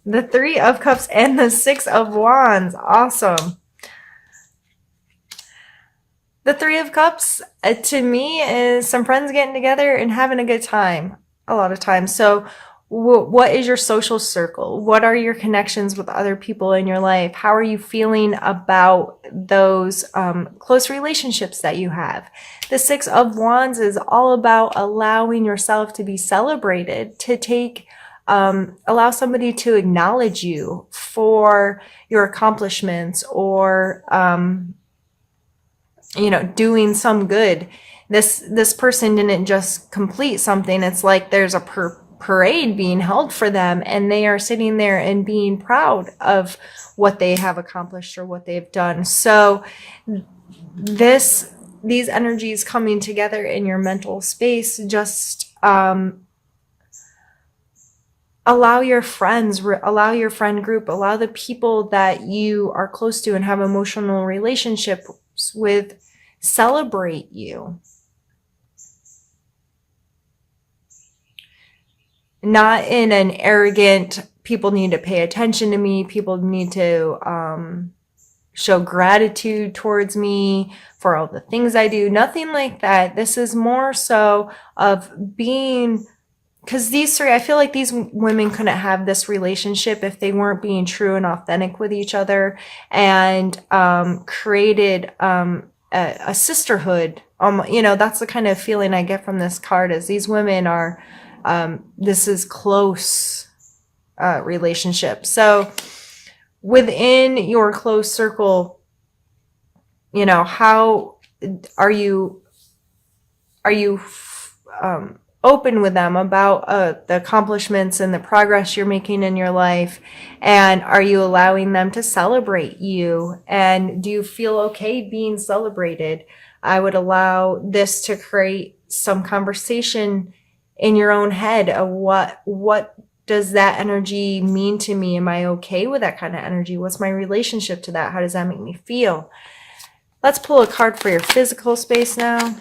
The Three of Cups and the Six of Wands. Awesome. The Three of Cups, to me, is some friends getting together and having a good time a lot of times. So, what is your social circle? What are your connections with other people in your life? How are you feeling about those close relationships that you have? The Six of Wands is all about allowing yourself to be celebrated, to take allow somebody to acknowledge you for your accomplishments or doing some good. This person didn't just complete something. It's like there's a parade being held for them, and they are sitting there and being proud of what they have accomplished or what they've done. So these energies coming together in your mental space, just allow your friends, allow your friend group, allow the people that you are close to and have emotional relationships with celebrate you. Not in an arrogant, people need to pay attention to me, people need to show gratitude towards me for all the things I do. Nothing like that. This is more so of being, because these three, I feel like these women couldn't have this relationship if they weren't being true and authentic with each other and created a sisterhood. That's the kind of feeling I get from this card, is these women are, this is close relationship. So within your close circle, how are you open with them about the accomplishments and the progress you're making in your life? And are you allowing them to celebrate you? And do you feel okay being celebrated? I would allow this to create some conversation in your own head of what does that energy mean to me? Am I okay with that kind of energy? What's my relationship to that? How does that make me feel? Let's pull a card for your physical space now.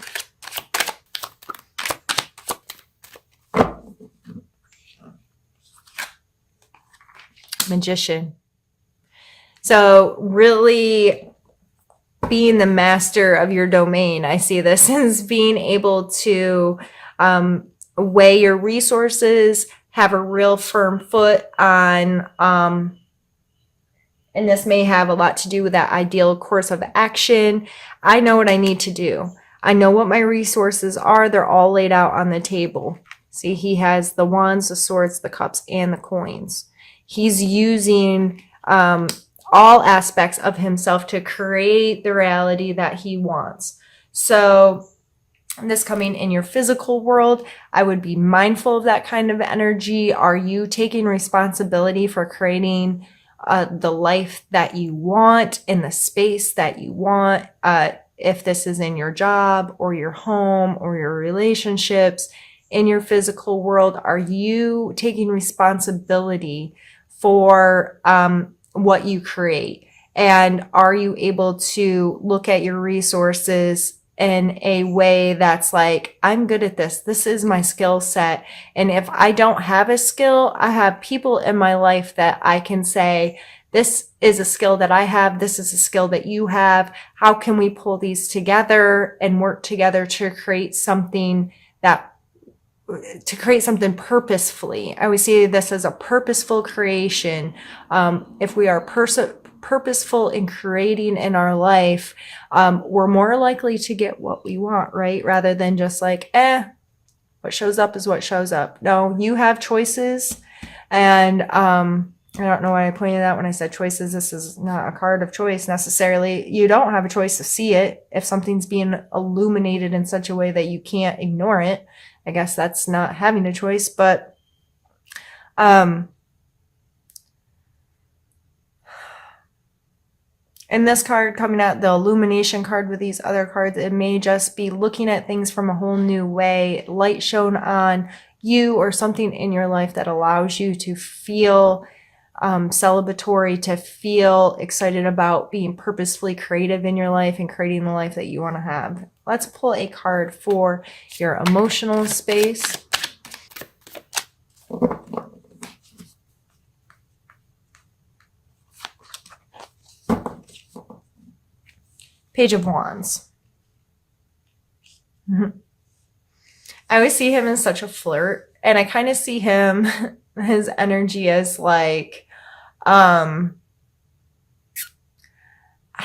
Magician. So really being the master of your domain. I see this as being able to weigh your resources, have a real firm foot on, and this may have a lot to do with that ideal course of action. I know what I need to do. I know what my resources are. They're all laid out on the table. See, he has the wands, the swords, the cups, and the coins. He's using all aspects of himself to create the reality that he wants. So this coming in your physical world, I would be mindful of that kind of energy. Are you taking responsibility for creating the life that you want in the space that you want? If this is in your job or your home or your relationships, in your physical world, are you taking responsibility for what you create? And are you able to look at your resources in a way that's like, I'm good at this. This is my skill set. And if I don't have a skill, I have people in my life that I can say, this is a skill that I have. This is a skill that you have. How can we pull these together and work together to create something purposefully? I would see this as a purposeful creation. If we are purposeful in creating in our life, we're more likely to get what we want, right? Rather than just like, what shows up is what shows up. No, you have choices. And I don't know why I pointed out when I said choices. This is not a card of choice necessarily. You don't have a choice to see it. If something's being illuminated in such a way that you can't ignore it, I guess that's not having a choice. But in this card coming out, the illumination card with these other cards, it may just be looking at things from a whole new way, light shown on you or something in your life that allows you to feel celebratory, to feel excited about being purposefully creative in your life and creating the life that you want to have. Let's pull a card for your emotional space. Page of Wands. I always see him as such a flirt, and I kind of see him, his energy as like, I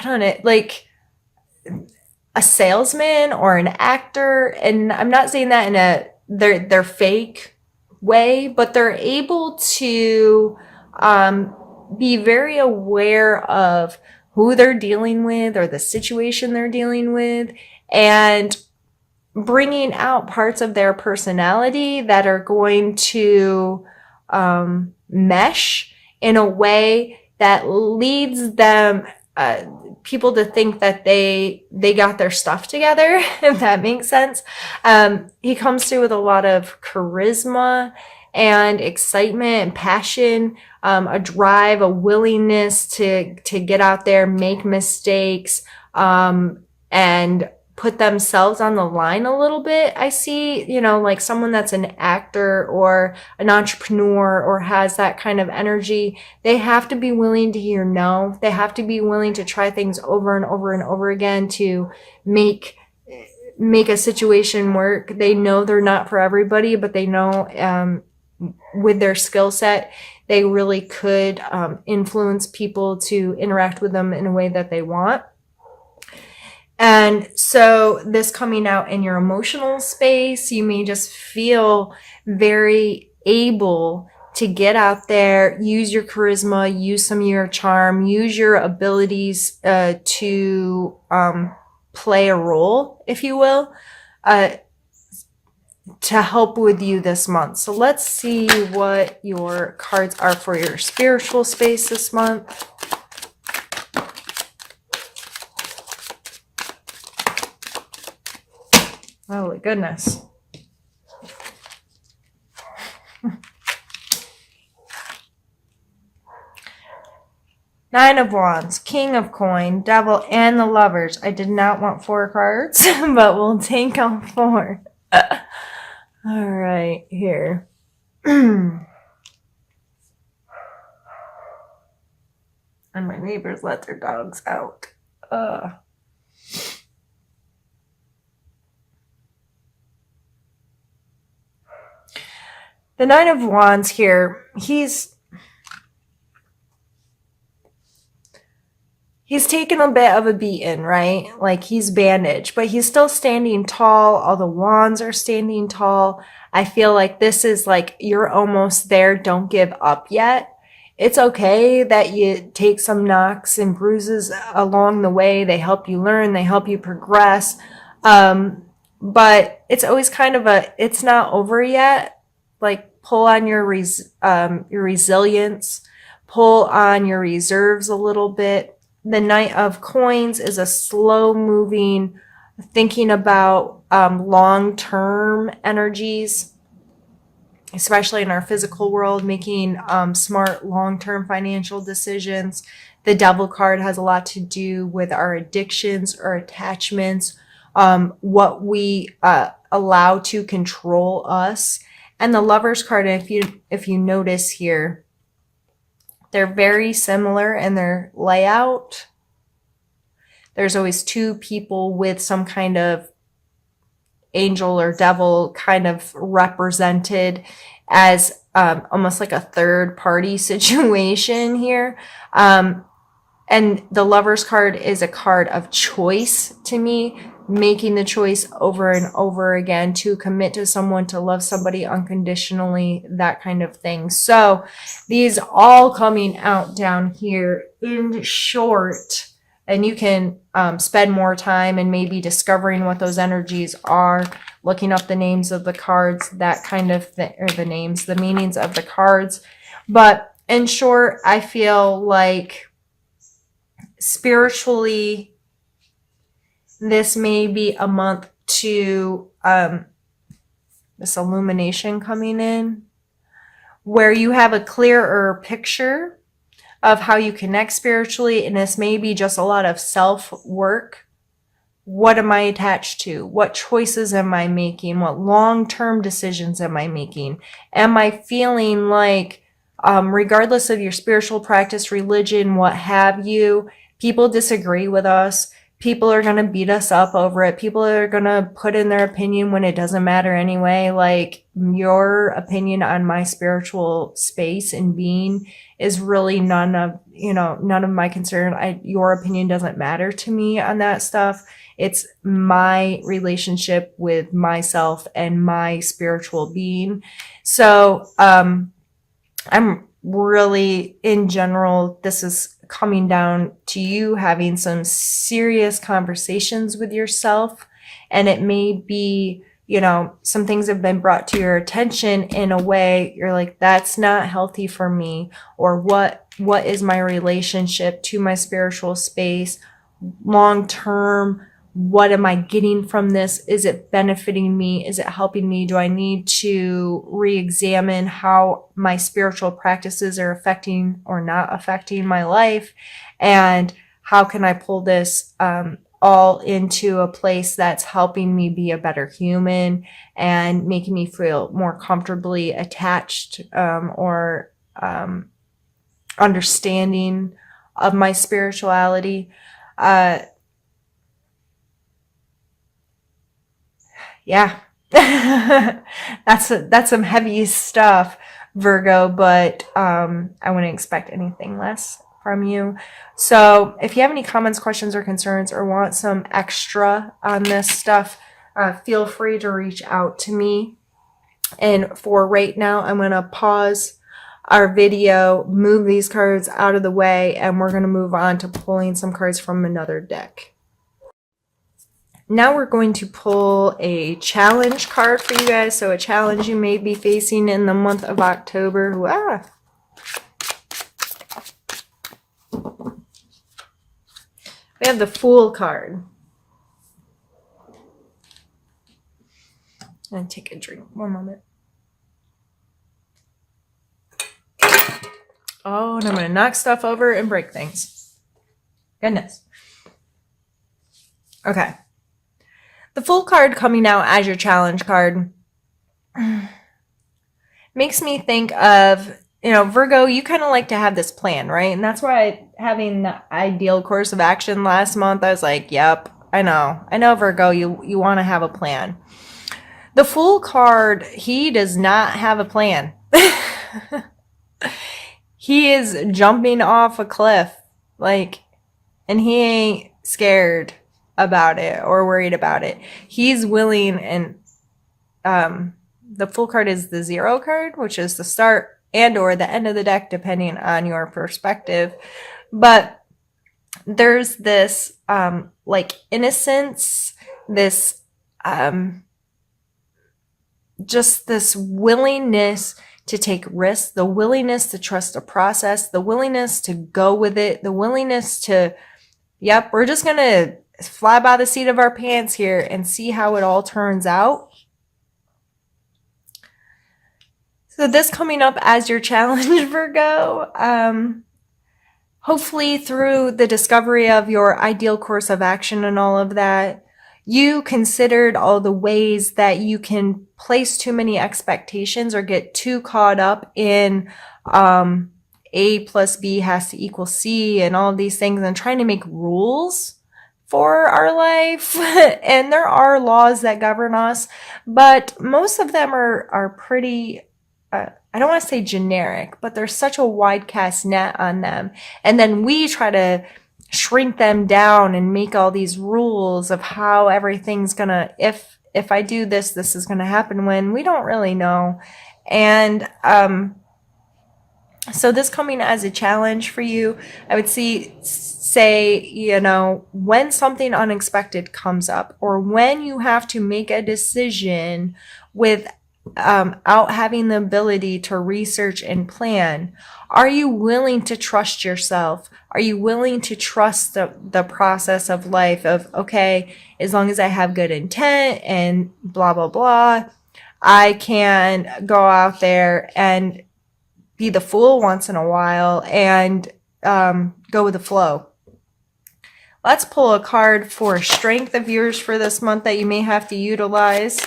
don't know, like a salesman or an actor. And I'm not saying that in a they're fake way, but they're able to be very aware of who they're dealing with or the situation they're dealing with, and bringing out parts of their personality that are going to mesh in a way that leads them, people to think that they got their stuff together, if that makes sense. He comes through with a lot of charisma and excitement and passion, a drive, a willingness to get out there, make mistakes, and put themselves on the line a little bit. I see, like someone that's an actor or an entrepreneur or has that kind of energy. They have to be willing to hear no. They have to be willing to try things over and over and over again to make a situation work. They know they're not for everybody, but they know, with their skill set, they really could influence people to interact with them in a way that they want. And so this coming out in your emotional space, you may just feel very able to get out there, use your charisma, use some of your charm, use your abilities to play a role, if you will, to help with you this month. So let's see what your cards are for your spiritual space this month. Holy goodness. Nine of Wands, King of Coin, Devil, and the Lovers. I did not want 4 cards, but we'll take all 4. All right, here. And my neighbors let their dogs out. The Nine of Wands here, he's taken a bit of a beating, right? Like he's bandaged, but he's still standing tall. All the wands are standing tall. I feel like this is like, you're almost there. Don't give up yet. It's okay that you take some knocks and bruises along the way. They help you learn. They help you progress. But it's always kind of it's not over yet. Like pull on your resilience, pull on your reserves a little bit. The Knight of Coins is a slow moving, thinking about long-term energies, especially in our physical world, making smart long-term financial decisions. The Devil card has a lot to do with our addictions or attachments, what we allow to control us. And the Lovers card, if you notice here, they're very similar in their layout. There's always 2 people with some kind of angel or devil kind of represented as almost like a third party situation here. And the Lovers card is a card of choice to me, making the choice over and over again to commit to someone, to love somebody unconditionally, that kind of thing. So these all coming out down here in short, and you can spend more time and maybe discovering what those energies are, looking up the names of the cards, that kind of thing, or the meanings of the cards. But in short, I feel like spiritually, this may be a month to this illumination coming in, where you have a clearer picture of how you connect spiritually. And this may be just a lot of self-work. What am I attached to? What choices am I making? What long-term decisions am I making? Am I feeling like, regardless of your spiritual practice, religion, what have you, people disagree with us. People are going to beat us up over it. People are going to put in their opinion when it doesn't matter anyway. Like, your opinion on my spiritual space and being is really none of my concern. Your opinion doesn't matter to me on that stuff. It's my relationship with myself and my spiritual being. So, I'm really, in general, this is coming down to you having some serious conversations with yourself. And it may be, some things have been brought to your attention in a way you're like, that's not healthy for me. Or what is my relationship to my spiritual space long term? What am I getting from this? Is it benefiting me? Is it helping me? Do I need to re-examine how my spiritual practices are affecting or not affecting my life? And how can I pull this all into a place that's helping me be a better human and making me feel more comfortably attached or understanding of my spirituality? Yeah, that's some heavy stuff, Virgo, but I wouldn't expect anything less from you. So if you have any comments, questions, or concerns, or want some extra on this stuff, feel free to reach out to me. And for right now, I'm going to pause our video, move these cards out of the way, and we're going to move on to pulling some cards from another deck. Now we're going to pull a challenge card for you guys. So a challenge you may be facing in the month of October. Wow. We have the Fool card. I'm going to take a drink. One moment. Oh, and I'm going to knock stuff over and break things. Goodness. Okay. The Fool card coming out as your challenge card makes me think of, Virgo, you kind of like to have this plan, right? And that's why having the ideal course of action last month, I was like, yep, I know, Virgo, you want to have a plan. The Fool card, he does not have a plan. He is jumping off a cliff, and he ain't scared about it or worried about it. He's willing, and the Fool card is the 0 card, which is the start and or the end of the deck, depending on your perspective. But there's this innocence, this just this willingness to take risks, the willingness to trust the process, the willingness to go with it, the willingness to, yep, we're just going to fly by the seat of our pants here and see how it all turns out. So this coming up as your challenge, Virgo, hopefully through the discovery of your ideal course of action and all of that, you considered all the ways that you can place too many expectations or get too caught up in A plus B has to equal C and all of these things and trying to make rules for our life. And there are laws that govern us, but most of them are pretty, I don't want to say generic, but there's such a wide cast net on them. And then we try to shrink them down and make all these rules of how everything's gonna, if I do this, this is gonna happen, when we don't really know. And so this coming as a challenge for you, I would say, when something unexpected comes up, or when you have to make a decision without having the ability to research and plan, are you willing to trust yourself? Are you willing to trust the process of life of, okay, as long as I have good intent and blah, blah, blah, I can go out there and be the fool once in a while and go with the flow. Let's pull a card for strength of yours for this month that you may have to utilize.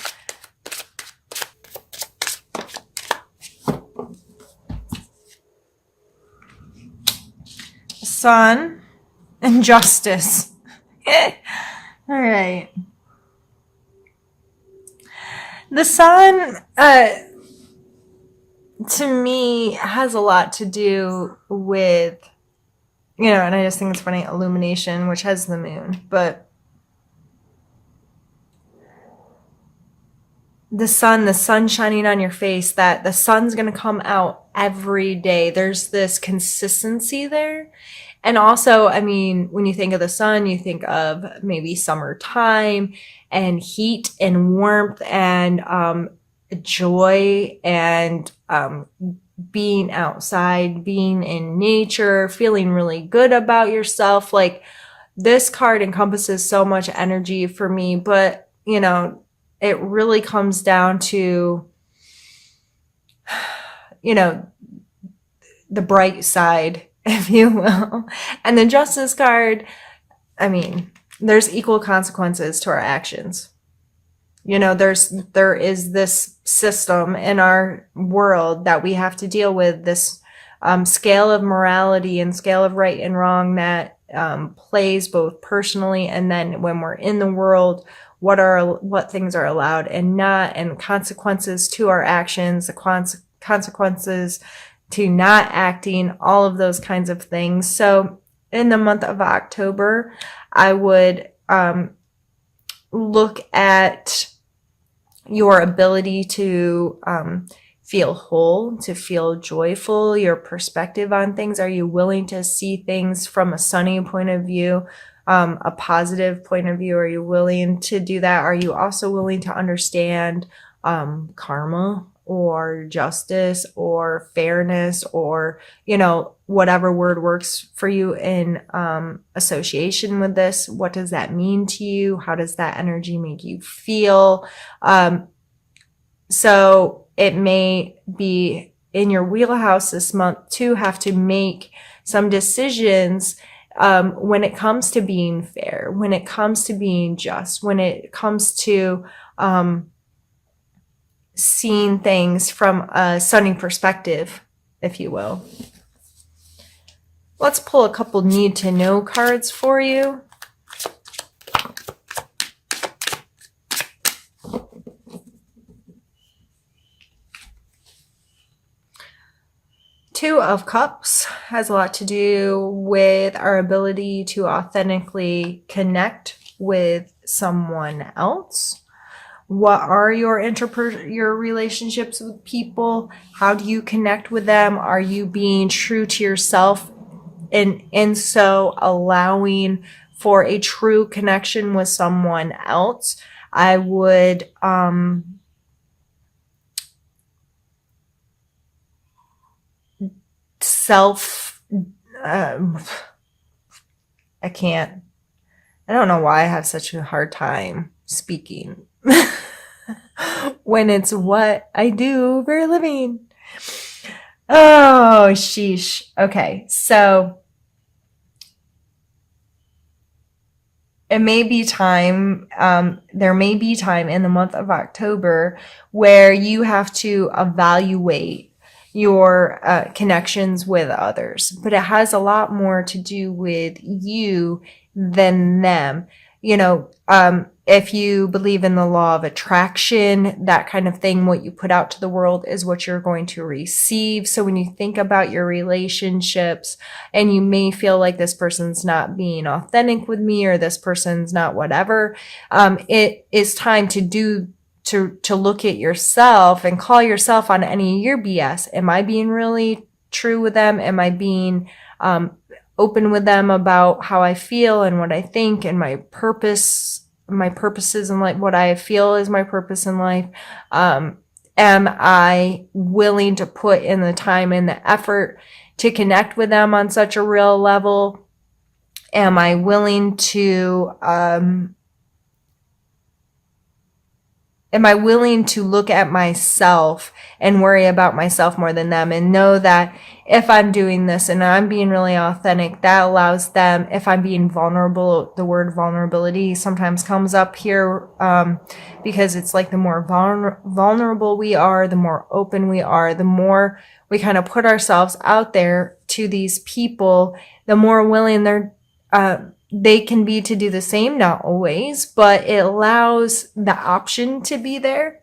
Sun and Justice. All right. The sun, to me, has a lot to do with, and I just think it's funny, illumination, which has the moon, but the sun shining on your face, that the sun's going to come out every day. There's this consistency there. And also, I mean, when you think of the sun, you think of maybe summertime and heat and warmth and joy and being outside, being in nature, feeling really good about yourself. Like, this card encompasses so much energy for me, but it really comes down to, the bright side, if you will. And the Justice card, I mean, there's equal consequences to our actions. There is this system in our world that we have to deal with, this scale of morality and scale of right and wrong that plays both personally and then when we're in the world, what things are allowed and not, and consequences to our actions, the consequences to not acting, all of those kinds of things. So in the month of October, I would look at your ability to feel whole, to feel joyful, your perspective on things. Are you willing to see things from a sunny point of view? A positive point of view? Are you willing to do that? Are you also willing to understand karma or justice or fairness or, whatever word works for you in association with this? What does that mean to you? How does that energy make you feel? So it may be in your wheelhouse this month to have to make some decisions when it comes to being fair, when it comes to being just, when it comes to seeing things from a sunny perspective, if you will. Let's pull a couple need to know cards for you. Two of Cups has a lot to do with our ability to authentically connect with someone else. What are your relationships with people? How do you connect with them? Are you being true to yourself and so allowing for a true connection with someone else? I would I don't know why I have such a hard time speaking when it's what I do for a living. Oh, sheesh. Okay, so it may be time, there may be time in the month of October where you have to evaluate your connections with others, but it has a lot more to do with you than them. If you believe in the law of attraction, that kind of thing, what you put out to the world is what you're going to receive. So when you think about your relationships and you may feel like this person's not being authentic with me or this person's not whatever, it is time to look at yourself and call yourself on any of your BS. Am I being really true with them? Am I being open with them about how I feel and what I think and my purposes in life, what I feel is my purpose in life? Am I willing to put in the time and the effort to connect with them on such a real level? Am I willing to look at myself and worry about myself more than them, and know that if I'm doing this and I'm being really authentic, that allows them, if I'm being vulnerable, the word vulnerability sometimes comes up here because it's like the more vulnerable we are, the more open we are, the more we kind of put ourselves out there to these people, the more willing they can be to do the same, not always, but it allows the option to be there.